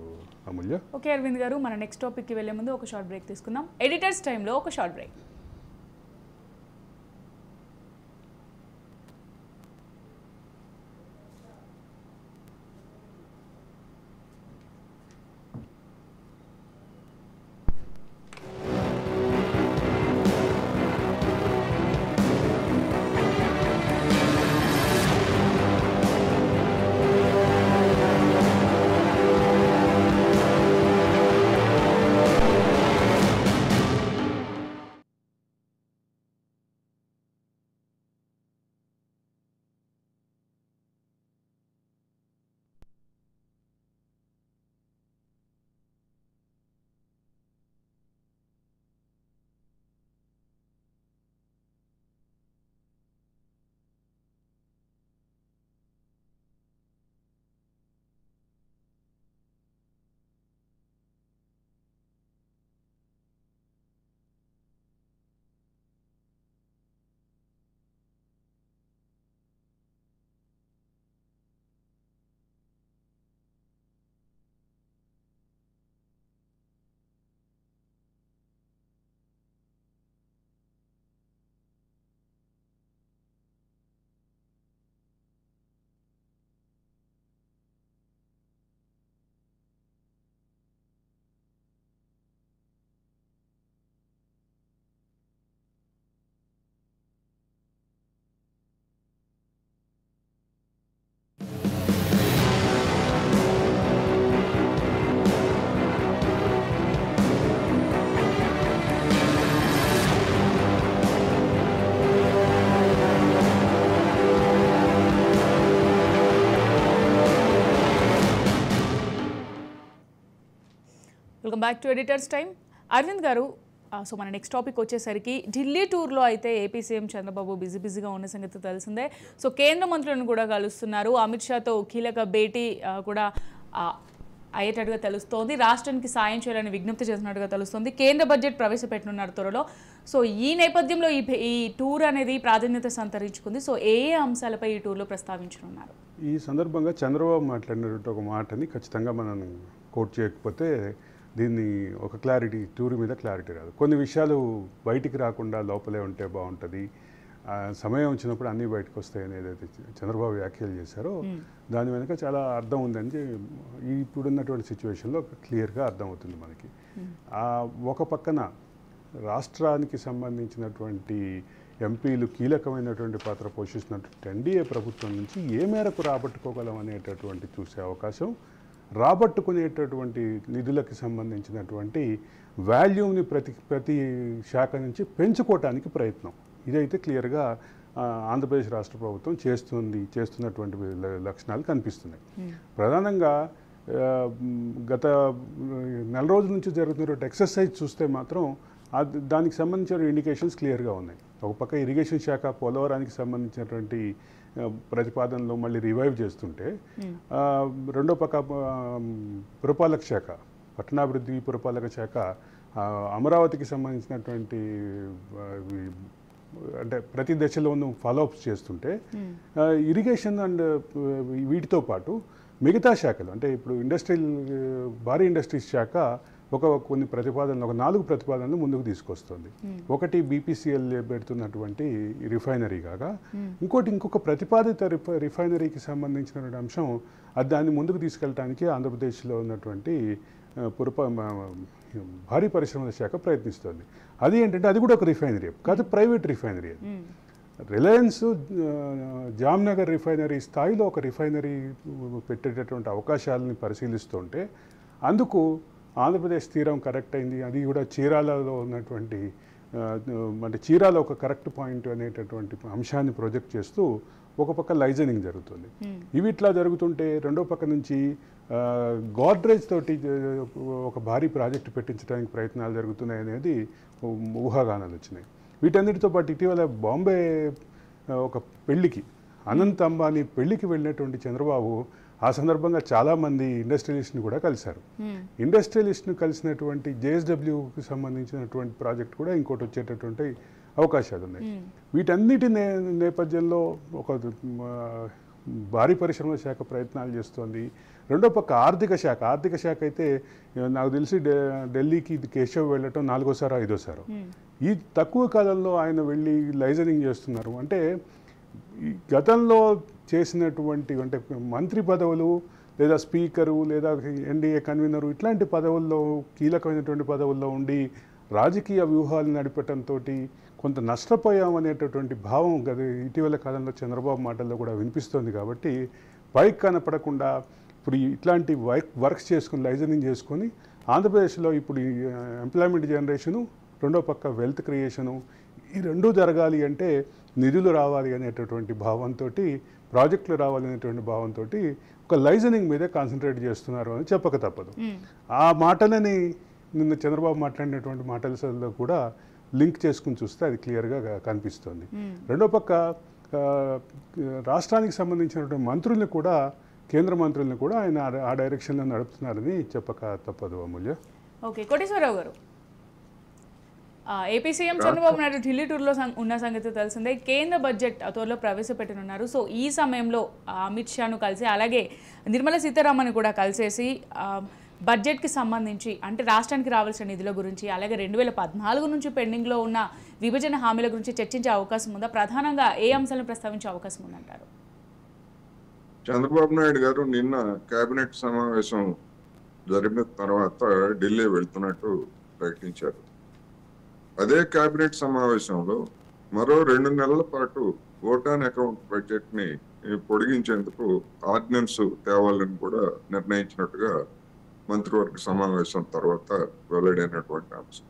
అమూల్య. ఓకే అరవింద్ గారు, మన నెక్స్ట్ టాపిక్కి వెళ్ళే ముందు ఒక షార్ట్ బ్రేక్ తీసుకుందాం. ఎడిటర్స్ టైంలో ఒక short break. Welcome back to editors time. Arvind garu, so మన నెక్స్ట్ టాపిక్ వచ్చేసరికి ఢిల్లీ టూర్లో అయితే ఏపీ సీఎం చంద్రబాబు బిజీగా ఉన్న సంగతి తెలిసిందే. సో కేంద్ర మంత్రులను కూడా కలుస్తున్నారు. అమిత్ షాతో కీలక భేటీ కూడా అయ్యేటట్టుగా తెలుస్తోంది. రాష్ట్రానికి సాయం చేయాలని విజ్ఞప్తి చేసినట్టుగా తెలుస్తోంది. కేంద్ర బడ్జెట్ ప్రవేశపెట్టనున్నారు త్వరలో. సో ఈ నేపథ్యంలో ఈ టూర్ అనేది ప్రాధాన్యత సంతరించుకుంది. సో ఏ అంశాలపై ఈ టూర్లో ప్రస్తావించనున్నారు? ఈ సందర్భంగా చంద్రబాబు మాట్లాడినటువంటి ఒక మాటని ఖచ్చితంగా మనం కోట్ చేయకపోతే దీన్ని ఒక క్లారిటీ, టూర్ మీద క్లారిటీ రాదు. కొన్ని విషయాలు బయటికి రాకుండా లోపలే ఉంటే బాగుంటుంది, సమయం వచ్చినప్పుడు అన్నీ బయటకు వస్తాయి అనేది చంద్రబాబు వ్యాఖ్యలు చేశారో దాని వెనుక చాలా అర్థం ఉందని ఇప్పుడున్నటువంటి సిచ్యువేషన్లో క్లియర్గా అర్థమవుతుంది మనకి. ఒక పక్కన రాష్ట్రానికి సంబంధించినటువంటి ఎంపీలు కీలకమైనటువంటి పాత్ర పోషిస్తున్నటువంటి ఎన్డీఏ ప్రభుత్వం నుంచి ఏ మేరకు రాబట్టుకోగలం అనేటటువంటి చూసే అవకాశం, రాబట్టుకునేటటువంటి నిధులకు సంబంధించినటువంటి వాల్యూమ్ని ప్రతి శాఖ నుంచి పెంచుకోవటానికి ప్రయత్నం, ఇదైతే క్లియర్గా ఆంధ్రప్రదేశ్ రాష్ట్ర ప్రభుత్వం చేస్తున్నటువంటి లక్షణాలు కనిపిస్తున్నాయి. ప్రధానంగా గత నెల రోజుల నుంచి జరుగుతున్నటువంటి ఎక్సర్సైజ్ చూస్తే మాత్రం దానికి సంబంధించిన ఇండికేషన్స్ క్లియర్గా ఉన్నాయి. ఒక పక్క ఇరిగేషన్ శాఖ పోలవరానికి సంబంధించినటువంటి ప్రతిపాదనలు మళ్ళీ రివైవ్ చేస్తుంటే, రెండో పక్క పురపాలక శాఖ, పట్టణాభివృద్ధి పురపాలక శాఖ అమరావతికి సంబంధించినటువంటి అంటే ప్రతి దశలోనూ ఫాలోఅప్స్ చేస్తుంటే, ఇరిగేషన్ అండ్ వీటితో పాటు మిగతా శాఖలు అంటే ఇప్పుడు భారీ ఇండస్ట్రీస్ శాఖ కొన్ని ప్రతిపాదనలు, ఒక 4 ప్రతిపాదనలు ముందుకు తీసుకొస్తుంది. ఒకటి బీపీసీఎల్ పెడుతున్నటువంటి రిఫైనరీ కాగా, ఇంకొక ప్రతిపాదిత రిఫైనరీకి సంబంధించినటువంటి అంశం, దాన్ని ముందుకు తీసుకెళ్ళడానికి ఆంధ్రప్రదేశ్లో ఉన్నటువంటి భారీ పరిశ్రమల శాఖ ప్రయత్నిస్తుంది. అది ఏంటంటే అది కూడా ఒక రిఫైనరీ కాదు, private refinery. Reliance Jamnagar refinery స్థాయిలో ఒక రిఫైనరీ పెట్టేటటువంటి అవకాశాలని పరిశీలిస్తుంటే, అందుకు ఆంధ్రప్రదేశ్ తీరం కరెక్ట్ అయింది, అది కూడా చీరాలలో ఉన్నటువంటి అంటే చీరాలో ఒక కరెక్ట్ పాయింట్ అనేటటువంటి అంశాన్ని ప్రొజెక్ట్ చేస్తూ ఒక పక్క లైజనింగ్ జరుగుతుంది. ఇవి ఇట్లా జరుగుతుంటే రెండో పక్క నుంచి గోడ్రేజ్ తోటి ఒక భారీ ప్రాజెక్టు పెట్టించడానికి ప్రయత్నాలు జరుగుతున్నాయి అనేది ఊహాగానాలు వచ్చినాయి. వీటన్నిటితో పాటు ఇటీవల బాంబే ఒక పెళ్లికి, అనంత్ అంబానీ పెళ్లికి వెళ్ళినటువంటి చంద్రబాబు ఆ సందర్భంగా చాలామంది ఇండస్ట్రియలిస్ట్ని కూడా కలిశారు. ఇండస్ట్రియలిస్ట్ని కలిసినటువంటి జేఎస్డబ్ల్యూకి సంబంధించినటువంటి ప్రాజెక్ట్ కూడా ఇంకోటి వచ్చేటటువంటి అవకాశాలు ఉన్నాయి. వీటన్నిటి నేపథ్యంలో ఒక భారీ పరిశ్రమల శాఖ ప్రయత్నాలు చేస్తోంది. రెండో పక్క ఆర్థిక శాఖ అయితే నాకు తెలిసి ఢిల్లీకి కేశవ్ వెళ్ళటం 4వ సారో 5వ సారో. ఈ తక్కువ కాలంలో ఆయన వెళ్ళి లైజనింగ్ చేస్తున్నారు. అంటే గతంలో చేసినటువంటి అంటే మంత్రి పదవులు లేదా స్పీకరు లేదా ఎన్డీఏ కన్వీనరు ఇట్లాంటి పదవుల్లో, కీలకమైనటువంటి పదవుల్లో ఉండి రాజకీయ వ్యూహాలు నడిపటంతో కొంత నష్టపోయామనేటటువంటి భావం ఇటీవల కాలంలో చంద్రబాబు మాటల్లో కూడా వినిపిస్తోంది. కాబట్టి పైకి కనపడకుండా ఇప్పుడు ఇట్లాంటి వర్క్స్ చేసుకుని లైజనింగ్ చేసుకొని ఆంధ్రప్రదేశ్లో ఇప్పుడు ఎంప్లాయ్మెంట్ జనరేషను, రెండో పక్క వెల్త్ క్రియేషను, ఈ రెండూ జరగాలి అంటే నిధులు రావాలి అనేటటువంటి భావంతో, ప్రాజెక్టులు రావాలనేటువంటి భావంతో ఒక లైజనింగ్ మీదే కాన్సన్ట్రేట్ చేస్తున్నారు అని చెప్పక తప్పదు. ఆ మాటలని నిన్న చంద్రబాబు మాట్లాడినటువంటి మాటలలో కూడా లింక్ చేసుకుని చూస్తే అది క్లియర్గా కనిపిస్తుంది. రెండో పక్క రాష్ట్రానికి సంబంధించినటువంటి మంత్రుల్ని కూడా, కేంద్ర మంత్రుల్ని కూడా ఆయన ఆ డైరెక్షన్లో నడుపుతున్నారని చెప్పక తప్పదు. అమూల్య. ఓకే, కోటేశ్వరరావు గారు, ఏపీ సీఎం చంద్రబాబు నాయుడు ఢిల్లీ టూర్లో ఉన్న సంగతి తెలిసిందే. కేంద్ర బడ్జెట్ త్వరలో ప్రవేశపెట్టనున్నారు. సో ఈ సమయంలో అమిత్ షాను కలిసి, అలాగే నిర్మలా సీతారామన్ కూడా కలిసేసి బడ్జెట్కి సంబంధించి అంటే రాష్ట్రానికి రావాల్సిన నిధుల గురించి, అలాగే 2014 నుంచి పెండింగ్లో ఉన్న విభజన హామీల గురించి చర్చించే అవకాశం ఉందా? ప్రధానంగా ఏ అంశాలను ప్రస్తావించే అవకాశం ఉందంటారు? చంద్రబాబు నాయుడు గారు నిన్న కేబినెట్ సమావేశం జరిగిన తర్వాత ఢిల్లీ వెళ్తున్నట్టు ప్రకటించారు. అదే కేబినెట్ సమావేశంలో మరో 2 నెలల పాటు ఓటాన్ అకౌంట్ బడ్జెట్ ని పొడిగించేందుకు ఆర్డినెన్స్ తేవాలని కూడా నిర్ణయించినట్టుగా మంత్రివర్గ సమావేశం తర్వాత వెల్లడైనటువంటి అంశం.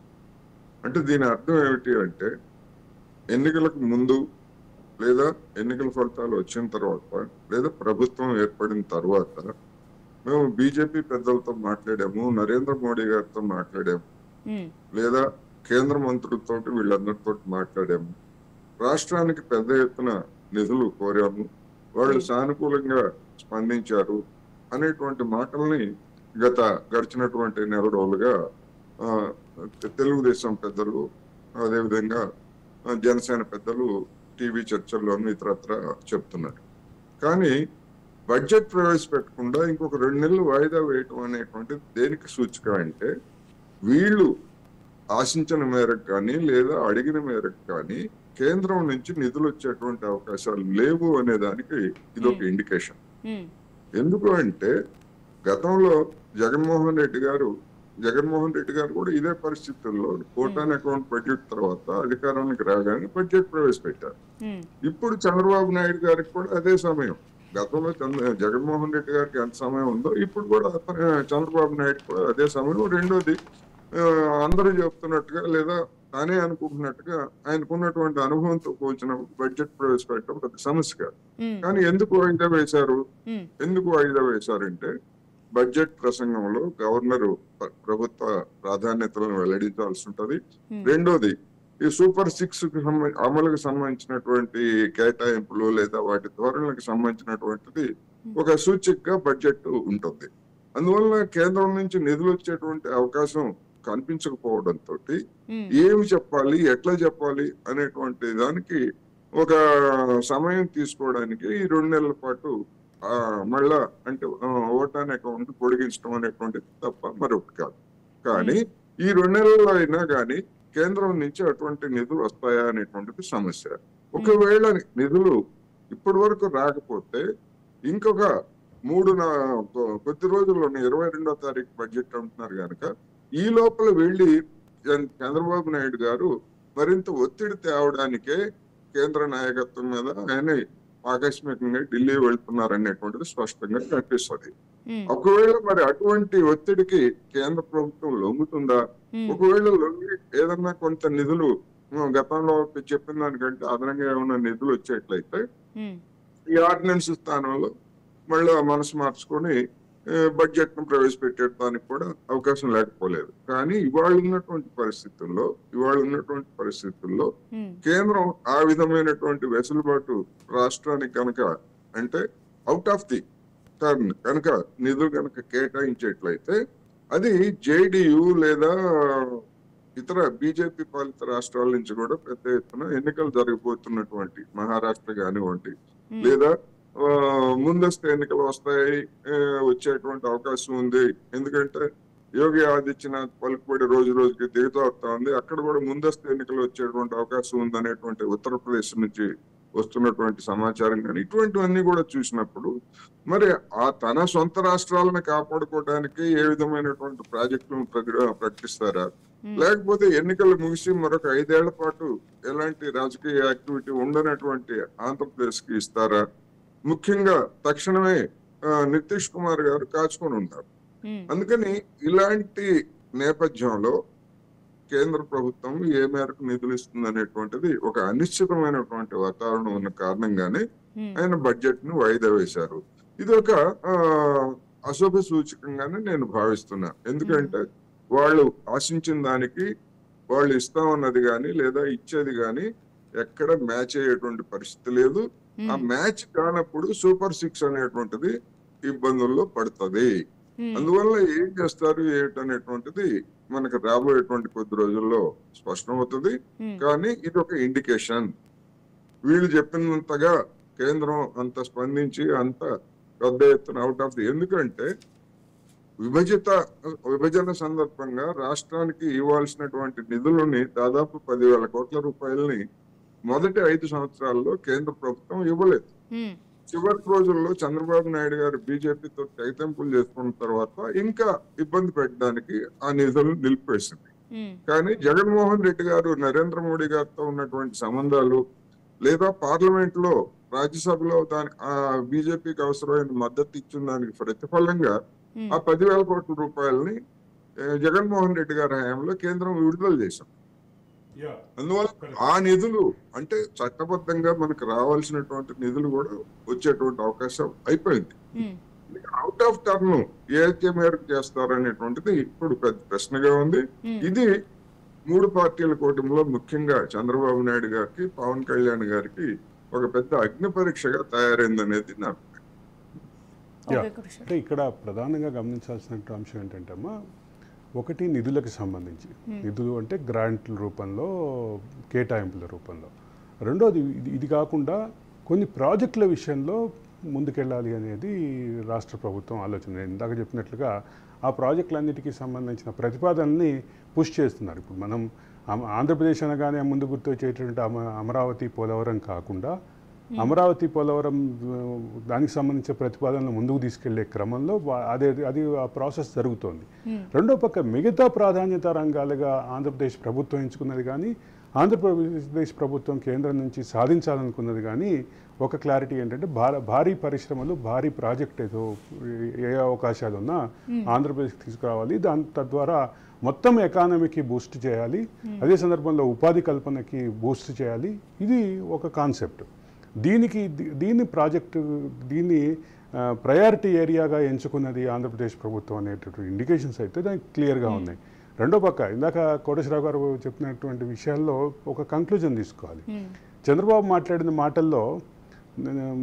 అంటే దీని అర్థం ఏమిటి అంటే, ఎన్నికలకు ముందు లేదా ఎన్నికల ఫలితాలు వచ్చిన తర్వాత లేదా ప్రభుత్వం ఏర్పడిన తర్వాత మేము బీజేపీ పెద్దలతో మాట్లాడాము, నరేంద్ర మోడీ గారితో మాట్లాడాము, లేదా కేంద్ర మంత్రులతో వీళ్ళందరితో మాట్లాడాము, రాష్ట్రానికి పెద్ద ఎత్తున నిధులు కోరాము, వాళ్ళు సానుకూలంగా స్పందించారు అనేటువంటి మాటల్ని గడిచినటువంటి నెల రోజులుగా తెలుగుదేశం పెద్దలు, అదేవిధంగా జనసేన పెద్దలు టీవీ చర్చల్లోనూ ఇతరత్ర చెప్తున్నారు. కానీ బడ్జెట్ ప్రవేశపెట్టకుండా ఇంకొక 2 నెలలు వాయిదా వేయటం అనేటువంటిది దేనికి సూచిక అంటే, వీళ్ళు ఆశించిన మేరకు కానీ లేదా అడిగిన మేరకు కానీ కేంద్రం నుంచి నిధులు వచ్చేటువంటి అవకాశాలు లేవు అనే దానికి ఇదొక ఇండికేషన్. ఎందుకు అంటే, గతంలో జగన్మోహన్ రెడ్డి గారు కూడా ఇదే పరిస్థితుల్లో ఓటాన్ అకౌంట్ బడ్జెట్ తర్వాత అధికారానికి రాగానే బడ్జెట్ ప్రవేశపెట్టారు. ఇప్పుడు చంద్రబాబు నాయుడు గారికి కూడా అదే సమయం. గతంలో జగన్మోహన్ రెడ్డి గారికి ఎంత సమయం ఉందో ఇప్పుడు కూడా చంద్రబాబు నాయుడు కూడా అదే సమయం. రెండోది, అందరూ చెప్తున్నట్టుగా లేదా తానే అనుకుంటున్నట్టుగా ఆయనకున్నటువంటి అనుభవంతో పోల్చినప్పుడు బడ్జెట్ ప్రవేశపెట్టడం పెద్ద సమస్య కాదు. కానీ ఎందుకు వాయిదా వేశారంటే, బడ్జెట్ ప్రసంగంలో గవర్నర్ ప్రభుత్వ ప్రాధాన్యతలను వెల్లడించాల్సి ఉంటది. రెండోది, ఈ సూపర్ 6 అమలుకు సంబంధించినటువంటి కేటాయింపులు లేదా వాటి ధోరణులకు సంబంధించినటువంటిది ఒక సూచికగా బడ్జెట్ ఉంటుంది. అందువల్ల కేంద్రం నుంచి నిధులు వచ్చేటువంటి అవకాశం కనిపించకపోవడంతో ఏమి చెప్పాలి, ఎట్లా చెప్పాలి అనేటువంటి దానికి ఒక సమయం తీసుకోవడానికి ఈ 2 నెలల పాటు మళ్ళా అంటే ఓటాన్ అకౌంట్ పొడిగించడం అనేటువంటిది తప్ప మరొకటి కాదు. కానీ ఈ 2 నెలల్లో అయినా కానీ కేంద్రం నుంచి అటువంటి నిధులు వస్తాయా అనేటువంటిది సమస్య. ఒకవేళ నిధులు ఇప్పటి వరకు రాకపోతే ఇంకొక కొద్ది రోజుల్లోనే 22వ తారీఖు బడ్జెట్ అంటున్నారు కనుక ఈ లోపల వెళ్ళి చంద్రబాబు నాయుడు గారు మరింత ఒత్తిడి తేవడానికే కేంద్ర నాయకత్వం మీద ఆయన ఆకస్మికంగా ఢిల్లీ వెళ్తున్నారు అనేటువంటిది స్పష్టంగా కనిపిస్తుంది. ఒకవేళ మరి అటువంటి ఒత్తిడికి కేంద్ర ప్రభుత్వం లొంగుతుందా? ఒకవేళ లొంగి ఏదన్నా కొంత నిధులు గతంలో చెప్పిన దానికంటే అదనంగా ఏమైనా నిధులు వచ్చేట్లయితే ఈ ఆర్డినెన్స్ స్థానంలో మళ్ళీ మనసు మార్చుకొని బడ్జెట్ ను ప్రవేశపెట్టడానికి కూడా అవకాశం లేకపోలేదు. కానీ ఇవాళ ఉన్నటువంటి పరిస్థితుల్లో కేంద్రం ఆ విధమైనటువంటి వెసులుబాటు రాష్ట్రానికి కనుక అంటే అవుట్ ఆఫ్ ది టర్న్ కనుక నిధులు కనుక కేటాయించేట్లయితే అది జేడీయూ లేదా ఇతర బీజేపీ పాలిత రాష్ట్రాల నుంచి కూడా పెద్ద ఎత్తున ఎన్నికలు జరగబోతున్నటువంటి మహారాష్ట్ర కానివ్వండి లేదా ముందస్తు ఎన్నికలు వచ్చేటువంటి అవకాశం ఉంది. ఎందుకంటే యోగి ఆదిత్యనాథ్ పలుకుబడి రోజు రోజుకి దిగుతూ ఉంది. అక్కడ కూడా ముందస్తు ఎన్నికలు వచ్చేటువంటి అవకాశం ఉంది అనేటువంటి ఉత్తరప్రదేశ్ నుంచి వస్తున్నటువంటి సమాచారం కానీ ఇటువంటివన్నీ కూడా చూసినప్పుడు మరి తన సొంత రాష్ట్రాలను కాపాడుకోవడానికి ఏ విధమైనటువంటి ప్రాజెక్టులను ప్రకటిస్తారా, లేకపోతే ఎన్నికలు ముగిసి మరొక 5 ఏళ్ల పాటు ఎలాంటి రాజకీయ యాక్టివిటీ ఉండనటువంటి ఆంధ్రప్రదేశ్ కి ఇస్తారా? ముఖ్యంగా తక్షణమే నితీష్ కుమార్ గారు కాచుకొని ఉంటారు. అందుకని ఇలాంటి నేపథ్యంలో కేంద్ర ప్రభుత్వం ఏ మేరకు నిధులు ఇస్తుంది అనేటువంటిది ఒక అనిశ్చితమైనటువంటి వాతావరణం ఉన్న కారణంగానే ఆయన బడ్జెట్ ను వాయిదా వేశారు. ఇది ఒక అశుభ సూచకంగానే నేను భావిస్తున్నా. ఎందుకంటే వాళ్ళు ఆశించిన దానికి వాళ్ళు ఇస్తామన్నది కానీ లేదా ఇచ్చేది కానీ ఎక్కడ మ్యాచ్ అయ్యేటువంటి పరిస్థితి లేదు. ఆ మ్యాచ్ కానప్పుడు సూపర్ 6 అనేటువంటిది ఇబ్బందుల్లో పడుతుంది. అందువల్ల ఏం చేస్తారు ఏంటనేటువంటిది మనకు రాబోయేటువంటి కొద్ది రోజుల్లో స్పష్టమవుతుంది. కానీ ఇది ఒక ఇండికేషన్. వీళ్ళు చెప్పినంతగా కేంద్రం అంత స్పందించి అంత పెద్ద ఎత్తున అవుట్ ఆఫ్ ది ఎందుకంటే విభజన సందర్భంగా రాష్ట్రానికి ఇవ్వాల్సినటువంటి నిధులని దాదాపు 10,000 కోట్ల రూపాయలని మొదటి 5 సంవత్సరాల్లో కేంద్ర ప్రభుత్వం ఇవ్వలేదు. చివరి రోజుల్లో చంద్రబాబు నాయుడు గారు బీజేపీతో తెగతెంపులు చేసుకున్న తర్వాత ఇంకా ఇబ్బంది పెట్టడానికి ఆ నిధులను నిలిపివేసింది. కానీ జగన్మోహన్ రెడ్డి గారు నరేంద్ర మోడీ గారితో ఉన్నటువంటి సంబంధాలు లేదా పార్లమెంట్ లో రాజ్యసభలో దానికి ఆ బీజేపీకి అవసరమైన మద్దతు ఇచ్చిన దానికి ప్రతిఫలంగా ఆ 10,000 కోట్ల రూపాయలని జగన్మోహన్ రెడ్డి గారి హయాంలో కేంద్రం విడుదల చేశాం. అందువల్ల ఆ నిధులు అంటే చట్టబద్ధంగా మనకు రావాల్సినటువంటి నిధులు కూడా వచ్చేటువంటి అవకాశం అయిపోయింది. అవుట్ ఆఫ్ టర్న్ ఏ మేరకు చేస్తారనేటువంటిది ఇప్పుడు పెద్ద ప్రశ్నగా ఉంది. ఇది 3 పార్టీల కూటమిలో ముఖ్యంగా చంద్రబాబు నాయుడు గారికి పవన్ కళ్యాణ్ గారికి ఒక పెద్ద అగ్ని పరీక్షగా తయారైంది అనేది నా అంటే ఇక్కడ ప్రధానంగా గమనించాల్సిన అంశం ఏంటంటే అమ్మా, ఒకటి నిధులకు సంబంధించి నిధులు అంటే గ్రాంట్ల రూపంలో కేటాయింపుల రూపంలో, రెండోది ఇది కాకుండా కొన్ని ప్రాజెక్టుల విషయంలో ముందుకెళ్ళాలి అనేది రాష్ట్ర ప్రభుత్వం ఆలోచన. ఇందాక చెప్పినట్లుగా ఆ ప్రాజెక్టులన్నిటికీ సంబంధించిన ప్రతిపాదనని పుష్ చేస్తున్నారు. ఇప్పుడు మనం ఆంధ్రప్రదేశ్ అనగానే ముందు గుర్తు వచ్చేటువంటి అమరావతి పోలవరం కాకుండా అమరావతి పోలవరం దానికి సంబంధించిన ప్రతిపాదనలు ముందుకు తీసుకెళ్లే క్రమంలో అది ఆ ప్రాసెస్ జరుగుతోంది. రెండో పక్క మిగతా ప్రాధాన్యత రంగాలుగా ఆంధ్రప్రదేశ్ ప్రభుత్వం ఎంచుకున్నది కానీ ఆంధ్రప్రదేశ్ ప్రభుత్వం కేంద్రం నుంచి సాధించాలనుకున్నది కానీ ఒక క్లారిటీ ఏంటంటే భారీ పరిశ్రమలు భారీ ప్రాజెక్ట్ ఏదో ఏ అవకాశాలు ఉన్నా ఆంధ్రప్రదేశ్కి తీసుకురావాలి, తద్వారా మొత్తం ఎకానమీకి బూస్ట్ చేయాలి, అదే సందర్భంలో ఉపాధి కల్పనకి బూస్ట్ చేయాలి. ఇది ఒక కాన్సెప్ట్. దీన్ని ప్రయారిటీ ఏరియాగా ఎంచుకున్నది ఆంధ్రప్రదేశ్ ప్రభుత్వం అనేటటువంటి ఇండికేషన్స్ అయితే దానికి క్లియర్గా ఉన్నాయి. రెండో పక్క ఇందాక కోటేశ్వరరావు గారు చెప్పినటువంటి విషయాల్లో ఒక కంక్లూజన్ తీసుకోవాలి. చంద్రబాబు మాట్లాడిన మాటల్లో